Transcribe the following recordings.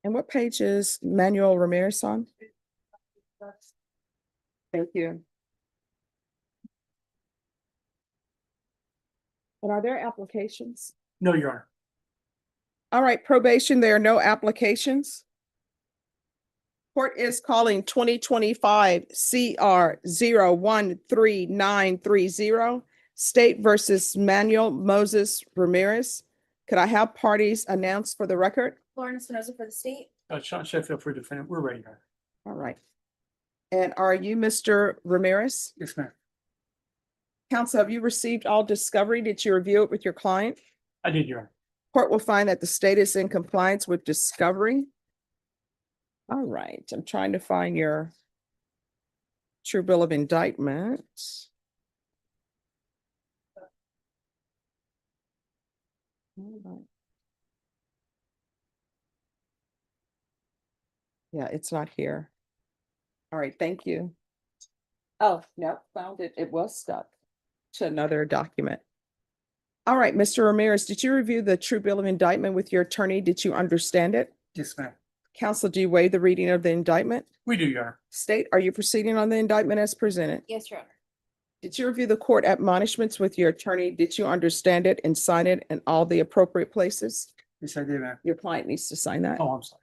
And what page is Manuel Ramirez on? Thank you. And are there applications? No, Your Honor. All right, probation, there are no applications. Court is calling 2025 CR 013930, State versus Manuel Moses Ramirez. Could I have parties announced for the record? Lauren Espinoza for the state. Sean Sheffield for defendant. We're ready, Your Honor. All right. And are you Mr. Ramirez? Yes, ma'am. Counsel, have you received all discovery? Did you review it with your client? I did, Your Honor. Court will find that the state is in compliance with discovery. All right, I'm trying to find your true bill of indictment. All right. Yeah, it's not here. All right, thank you. Oh, no, found it. It was stuck to another document. All right, Mr. Ramirez, did you review the true bill of indictment with your attorney? Did you understand it? Yes, ma'am. Counsel, do you waive the reading of the indictment? We do, Your Honor. State, are you proceeding on the indictment as presented? Yes, Your Honor. Did you review the court admonishments with your attorney? Did you understand it and sign it in all the appropriate places? Yes, I did, ma'am. Your client needs to sign that. Oh, I'm sorry.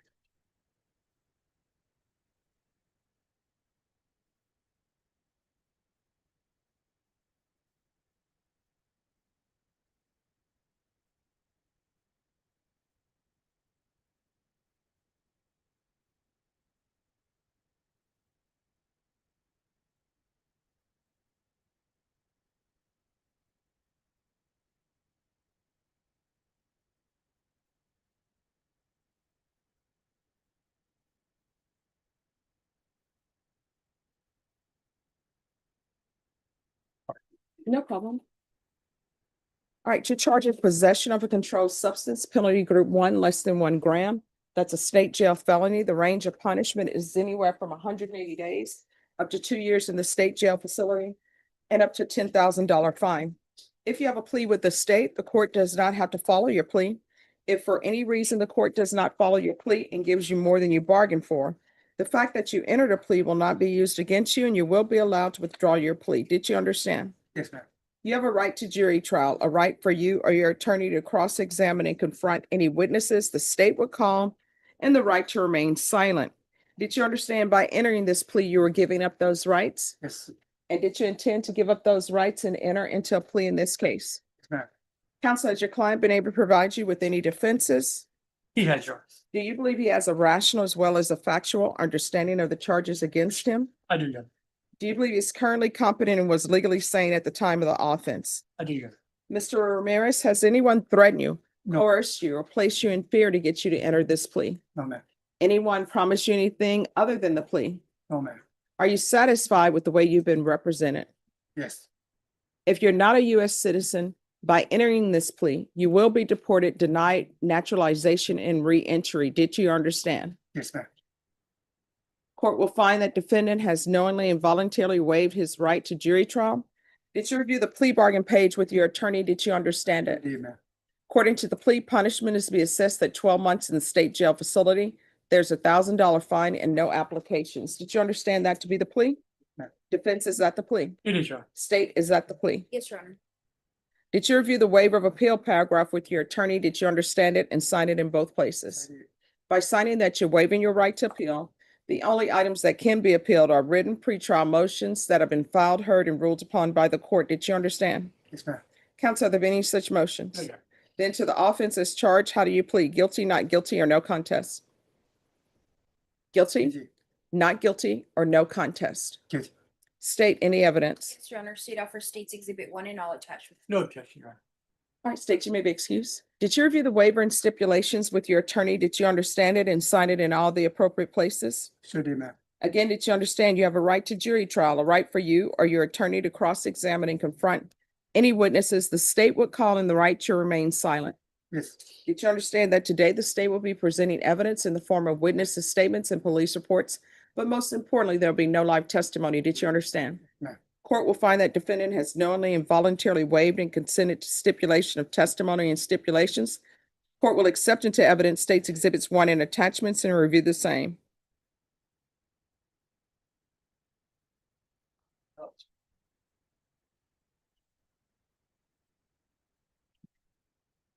No problem. All right, your charge is possession of a controlled substance, penalty group 1, less than 1 gram. That's a state jail felony. The range of punishment is anywhere from 180 days up to 2 years in the state jail facility and up to $10,000 fine. If you have a plea with the state, the court does not have to follow your plea. If for any reason the court does not follow your plea and gives you more than you bargained for, the fact that you entered a plea will not be used against you and you will be allowed to withdraw your plea. Did you understand? Yes, ma'am. You have a right to jury trial, a right for you or your attorney to cross-examine and confront any witnesses the state would call, and the right to remain silent. Did you understand by entering this plea, you were giving up those rights? Yes, And did you intend to give up those rights and enter into a plea in this case? yes, ma'am. Counsel, has your client been able to provide you with any defenses? He has, Your Honor. Do you believe he has a rational as well as a factual understanding of the charges against him? I do, Your Honor. Do you believe he's currently competent and was legally sane at the time of the offense? I do, Your Honor. Mr. Ramirez, has anyone threatened you, No. coerced you, or placed you in fear to get you to enter this plea? No, ma'am. Anyone promised you anything other than the plea? No, ma'am. Are you satisfied with the way you've been represented? Yes. If you're not a U.S. citizen, by entering this plea, you will be deported, denied naturalization, and re-entry. Did you understand? Yes, ma'am. Court will find that defendant has knowingly and voluntarily waived his right to jury trial. Did you review the plea bargain page with your attorney? Did you understand I it? did, ma'am. According to the plea, punishment is to be assessed at 12 months in the state jail facility. There's $1,000 fine and no applications. Did you understand that to be the plea? No. Defense, is that the plea? It is, Your Honor. State, is that the plea? Yes, Your Honor. Did you review the waiver of appeal paragraph with your attorney? Did you understand it and sign it in both places? I did. By signing that you're waiving your right to appeal, the only items that can be appealed are written pretrial motions that have been filed, heard, and ruled upon by the court. Did you understand? Yes, ma'am. Counsel, have there been any such motions? No, Your Honor. Then to the offense as charged, how do you plead? Guilty, not guilty, or no contest? Guilty, Guilty. not guilty, or no contest? Guilty. State any evidence. Yes, Your Honor. State offers State's Exhibit 1 and all attached with. No objection, Your Honor. All right, state, you may be excused. Did you review the waiver and stipulations with your attorney? Did you understand it and sign it in all the appropriate places? Sure did, ma'am. Again, did you understand you have a right to jury trial, a right for you or your attorney to cross-examine and confront any witnesses the state would call, and the right to remain silent? Yes. Did you understand that today the state will be presenting evidence in the form of witnesses' statements and police reports, but most importantly, there'll be no live testimony? Did you understand? Ma'am. Court will find that defendant has knowingly and voluntarily waived and consented to stipulation of testimony and stipulations. Court will accept into evidence State's Exhibits 1 and attachments and review the same.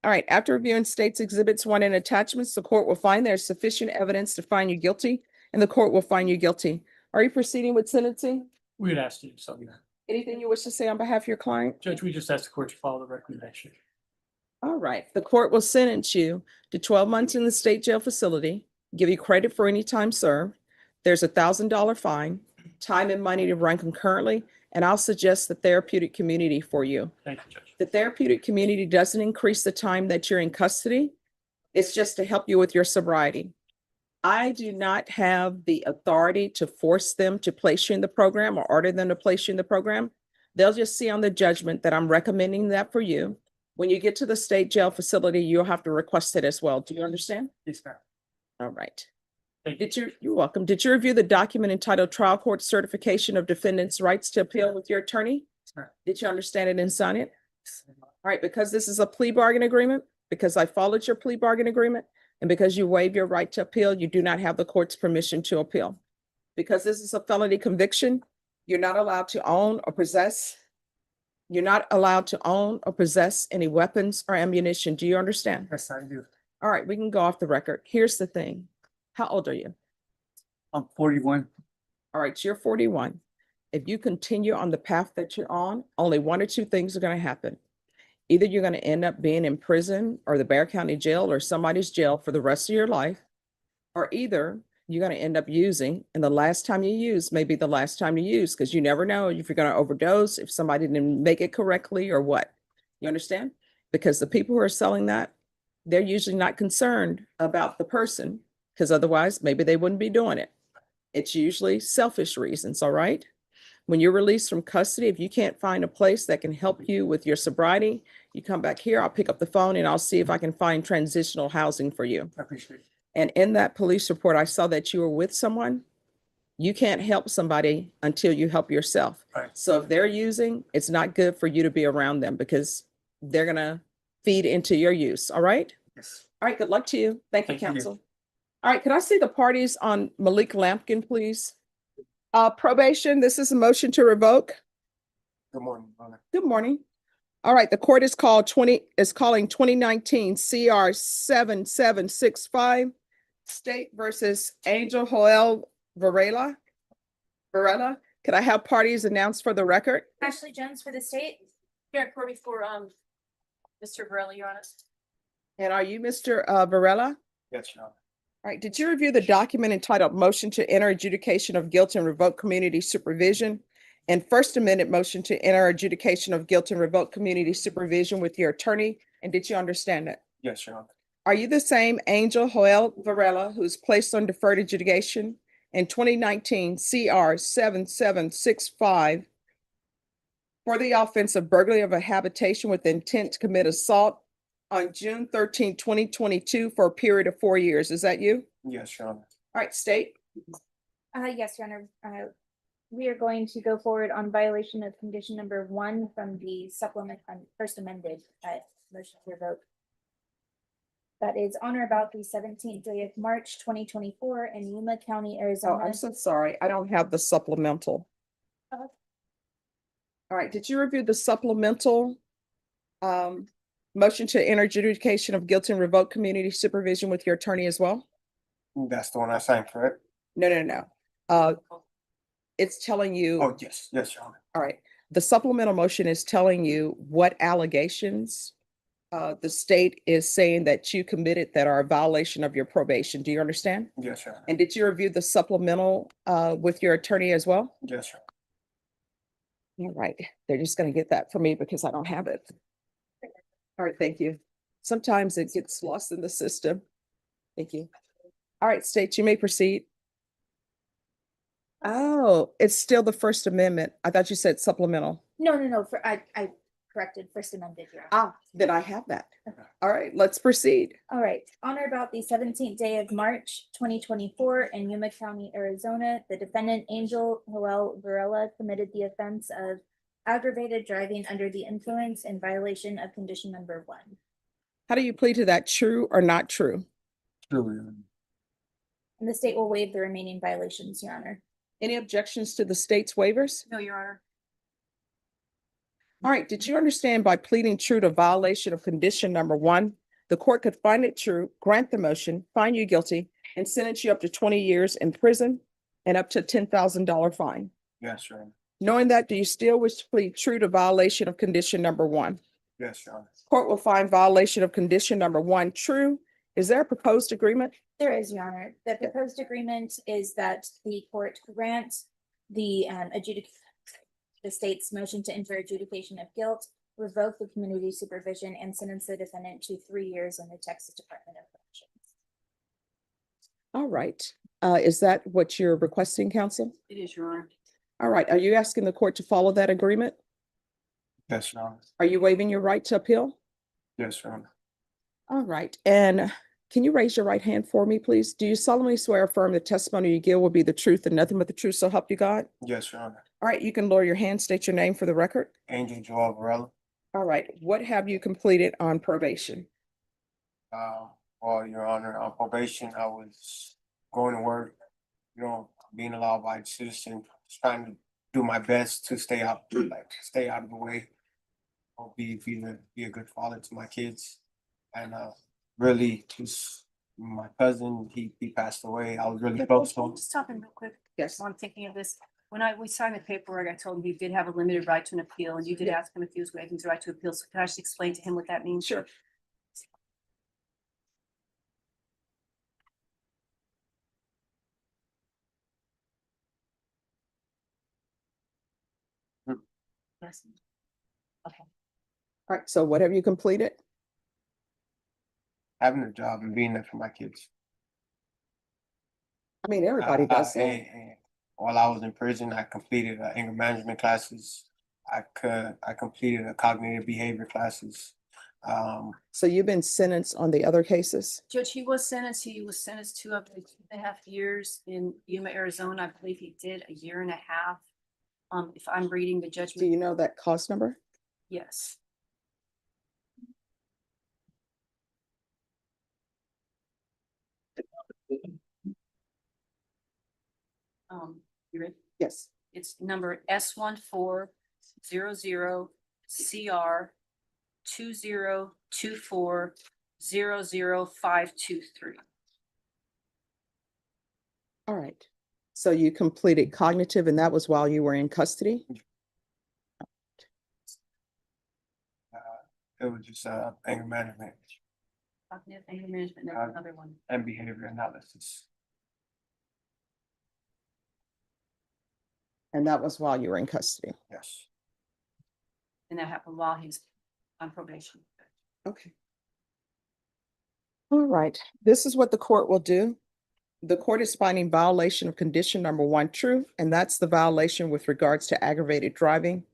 All right, after reviewing State's Exhibits 1 and attachments, the court will find there is sufficient evidence to find you guilty, and the court will find you guilty. Are you proceeding with sentencing? We would ask you, so, yeah. Anything you wish to say on behalf of your client? Judge, we just asked the court to follow the recommendation. All right, the court will sentence you to 12 months in the state jail facility, give you credit for any time served. There's a $1,000 fine, time and money to run concurrently, and I'll suggest the therapeutic community for you. Thank you, Judge. The therapeutic community doesn't increase the time that you're in custody. It's just to help you with your sobriety. I do not have the authority to force them to place you in the program or order them to place you in the program. They'll just see on the judgment that I'm recommending that for you. When you get to the state jail facility, you'll have to request it as well. Do you understand? Yes, ma'am. All right. Thank you. You're welcome. Did you review the document entitled Trial Court Certification of Defendant's Rights to Appeal with your attorney? Yes, ma'am. Did you understand it and sign it? All right, because this is a plea bargain agreement, because I followed your plea bargain agreement, and because you waive your right to appeal, you do not have the court's permission to appeal. Because this is a felony conviction, you're not allowed to own or possess. You're not allowed to own or possess any weapons or ammunition. Do you understand? Yes, I do. All right, we can go off the record. Here's the thing. How old are you? I'm 41. All right, you're 41. If you continue on the path that you're on, only one or two things are going to happen. Either you're going to end up being in prison or the Bexar County Jail or somebody's jail for the rest of your life, or either you're going to end up using, and the last time you use may be the last time you use, because you never know if you're going to overdose, if somebody didn't make it correctly or what. You understand? Because the people who are selling that, they're usually not concerned about the person, because otherwise maybe they wouldn't be doing it. It's usually selfish reasons, all right? When you're released from custody, if you can't find a place that can help you with your sobriety, you come back here, I'll pick up the phone and I'll see if I can find transitional housing for you. I appreciate it. And in that police report, I saw that you were with someone. You can't help somebody until you help yourself. Right. So if they're using, it's not good for you to be around them because they're gonna feed into your use, all right? Yes. All right, good luck to you. Thank you, Thank you. counsel. All right, could I see the parties on Malik Lampkin, please? Probation, this is a motion to revoke. Good morning, Your Good morning. All right, the court is calling 2019 CR 7765 State versus Angel Joel Varela. Could I have parties announced for the record? Ashley Jones for the state. Here, Corby for Mr. Varela, Your Honor. And are you Mr. Varela? Yes, Your Honor. All right, did you review the document entitled Motion to Enter Adjudication of Guilt and Revoke Community Supervision and First Amendment Motion to Enter Adjudication of Guilt and Revoke Community Supervision with your attorney? And did you understand it? Yes, Your Honor. Are you the same Angel Joel Varela who's placed on deferred adjudication in 2019 CR 7765 for the offense of burglary of a habitation with intent to commit assault on June 13, 2022 for a period of 4 years? Is that you? Yes, Your Honor. All right, state. Yes, Your Honor. We are going to go forward on violation of condition number 1 from the supplement on first amended motion to revoke. That is on or about the 17th day of March 2024 in Yuma County, Oh, Arizona. I'm so sorry. I don't have the supplemental. Uh-huh. All right, did you review the supplemental motion to enter adjudication of guilt and revoke community supervision with your attorney as well? That's the one I signed, correct? No. It's telling you. Oh, yes, yes, Your Honor. All right, the supplemental motion is telling you what allegations the state is saying that you committed that are a violation of your probation. Do you understand? Yes, Your Honor. And did you review the supplemental with your attorney as well? Yes, Your All right, they're just gonna get that for me because I don't have it. All right, thank you. Sometimes it gets lost in the system. Thank you. All right, state, you may proceed. Oh, it's still the First Amendment. I thought you said supplemental. No. For I corrected first amended, Your Honor. Ah, then I have that. All right, let's proceed. All right, on or about the 17th day of March, 2024, in Yuma County, Arizona, the defendant Angel Joel Varela committed the offense of aggravated driving under the influence in violation of condition number 1. How do you plead to that, true or not true? True, Your Honor. And the state will waive the remaining violations, Your Honor. Any objections to the state's waivers? No, Your Honor. All right, did you understand by pleading true to violation of condition number 1, the court could find it true, grant the motion, find you guilty, and sentence you up to 20 years in prison and up to $10,000 fine? Yes, Your Honor. Knowing that, do you still wish to plead true to violation of condition number 1? Yes, Your Honor. Court will find violation of condition number 1 true. Is there a proposed agreement? There is, Your Honor. The proposed agreement is that the court grant the the state's motion to enter adjudication of guilt, revoke the community supervision, and sentence the defendant to 3 years in the Texas Department of Corrections. All right. Is that what you're requesting, counsel? It is, Your Honor. All right. Are you asking the court to follow that agreement? Yes, Your Honor. Are you waiving your right to appeal? Yes, Your Honor. All right. And can you raise your right hand for me, please? Do you solemnly swear or affirm the testimony you give will be the truth and nothing but the truth, so help you God? Yes, Your Honor. All right. You can lower your hand, state your name for the record. Angel Joel Varela. All right. What have you completed on probation? Well, Your Honor, on probation, I was going to work, being a law-abiding citizen, just trying to do my best to stay out of the way. Or be a good father to my kids. And really just my cousin, he passed away. I was really close to him. Just stop in real quick. Yes. While I'm thinking of this, when we signed the paperwork, I told him he did have a limited right to an appeal, and you did ask him if he was waiving his right to appeal. So can I just explain to him what that means? Sure. Yes. Okay. All right. So what have you completed? Having a job and being there for my kids. I mean, everybody does that. And while I was in prison, I completed anger management classes. I completed a cognitive behavior classes. So you've been sentenced on the other cases? Judge, he was sentenced to up to 2.5 years in Yuma, Arizona. I believe he did a 1.5 years. If I'm reading the Do judgment, you know that cause number? yes. You ready? Yes. It's number S1400CR 202400523. All right. So you completed cognitive and that was while you were in custody? It was just anger management Cognitive anger management, and another one. and behavior analysis. And that was while you were in custody? Yes. And that happened while he's on probation. Okay. All right. This is what the court will do. The court is finding violation of condition number 1 true, and that's the violation with regards to aggravated driving.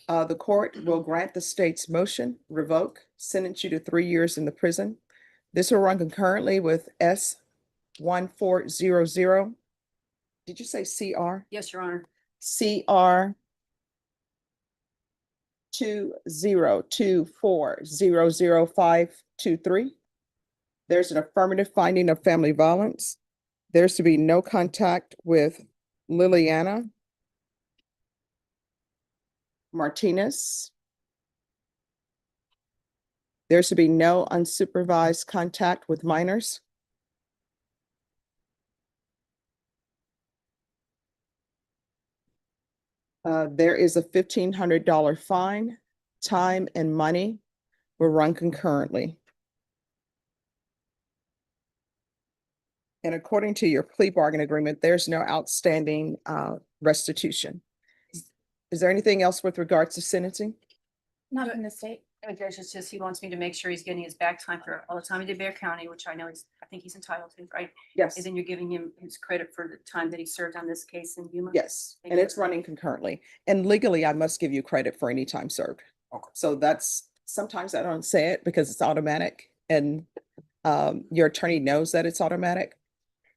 The court will grant the state's motion, revoke, sentence you to 3 years in the prison. This will run concurrently with S1400. Did you say CR? Yes, Your Honor. CR 202400523. There's an affirmative finding of family violence. There's to be no contact with Liliana Martinez. There's to be no unsupervised contact with minors. There is a $1,500 fine. Time and money will run concurrently. And according to your plea bargain agreement, there's no outstanding restitution. Is there anything else with regards to sentencing? Not from the state. And Judge, it's just, he wants me to make sure he's getting his back time for all the time he did Bear County, which I know I think he's entitled to, right? Yes. And then you're giving him his credit for the time that he served on this case in Yuma? Yes, Thank and you. it's running concurrently. And legally, I must give you credit for any time served. Okay. So that's, sometimes I don't say it because it's automatic and your attorney knows that it's automatic.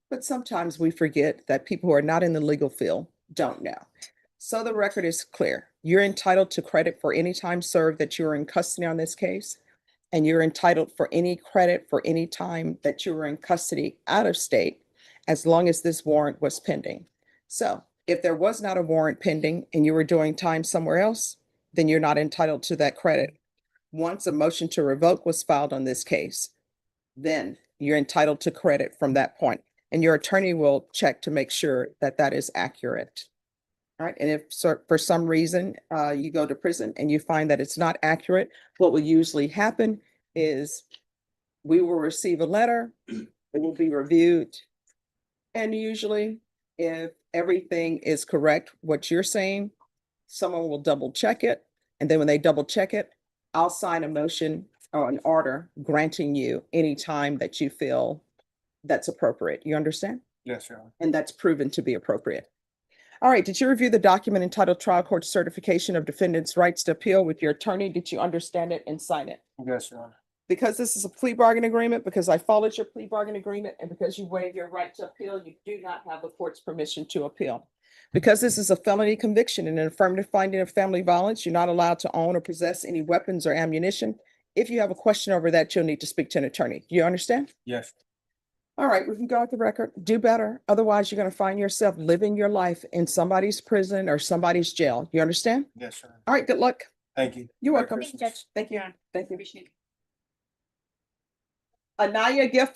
But sometimes we forget that people who are not in the legal field don't know. So the record is clear. You're entitled to credit for any time served that you're in custody on this case. And you're entitled for any credit for any time that you were in custody out of state, as long as this warrant was pending. So if there was not a warrant pending and you were doing time somewhere else, then you're not entitled to that credit. Once a motion to revoke was filed on this case, then you're entitled to credit from that point. And your attorney will check to make sure that that is accurate. All right, and if for some reason you go to prison and you find that it's not accurate, what will usually happen is we will receive a letter, it will be reviewed. And usually if everything is correct, what you're saying, someone will double check it. And then when they double check it, I'll sign a motion or an order granting you any time that you feel that's appropriate. You understand? Yes, Your Honor. And that's proven to be appropriate. All right, did you review the document entitled Trial Court Certification of Defendant's Rights to Appeal with your attorney? Did you understand it and sign it? Yes, Your Honor. Because this is a plea bargain agreement, because I followed your plea bargain agreement, and because you waive your right to appeal, you do not have the court's permission to appeal. Because this is a felony conviction and an affirmative finding of family violence, you're not allowed to own or possess any weapons or ammunition. If you have a question over that, you'll need to speak to an attorney. Do you understand? Yes. All right, we can go with the record. Do better. Otherwise, you're going to find yourself living your life in somebody's prison or somebody's jail. You understand? Yes, Your Honor. All right, good luck. Thank you. You're Merry welcome. Christmas. Judge. Thank you. Thank you. Appreciate it. Anaya Gifford.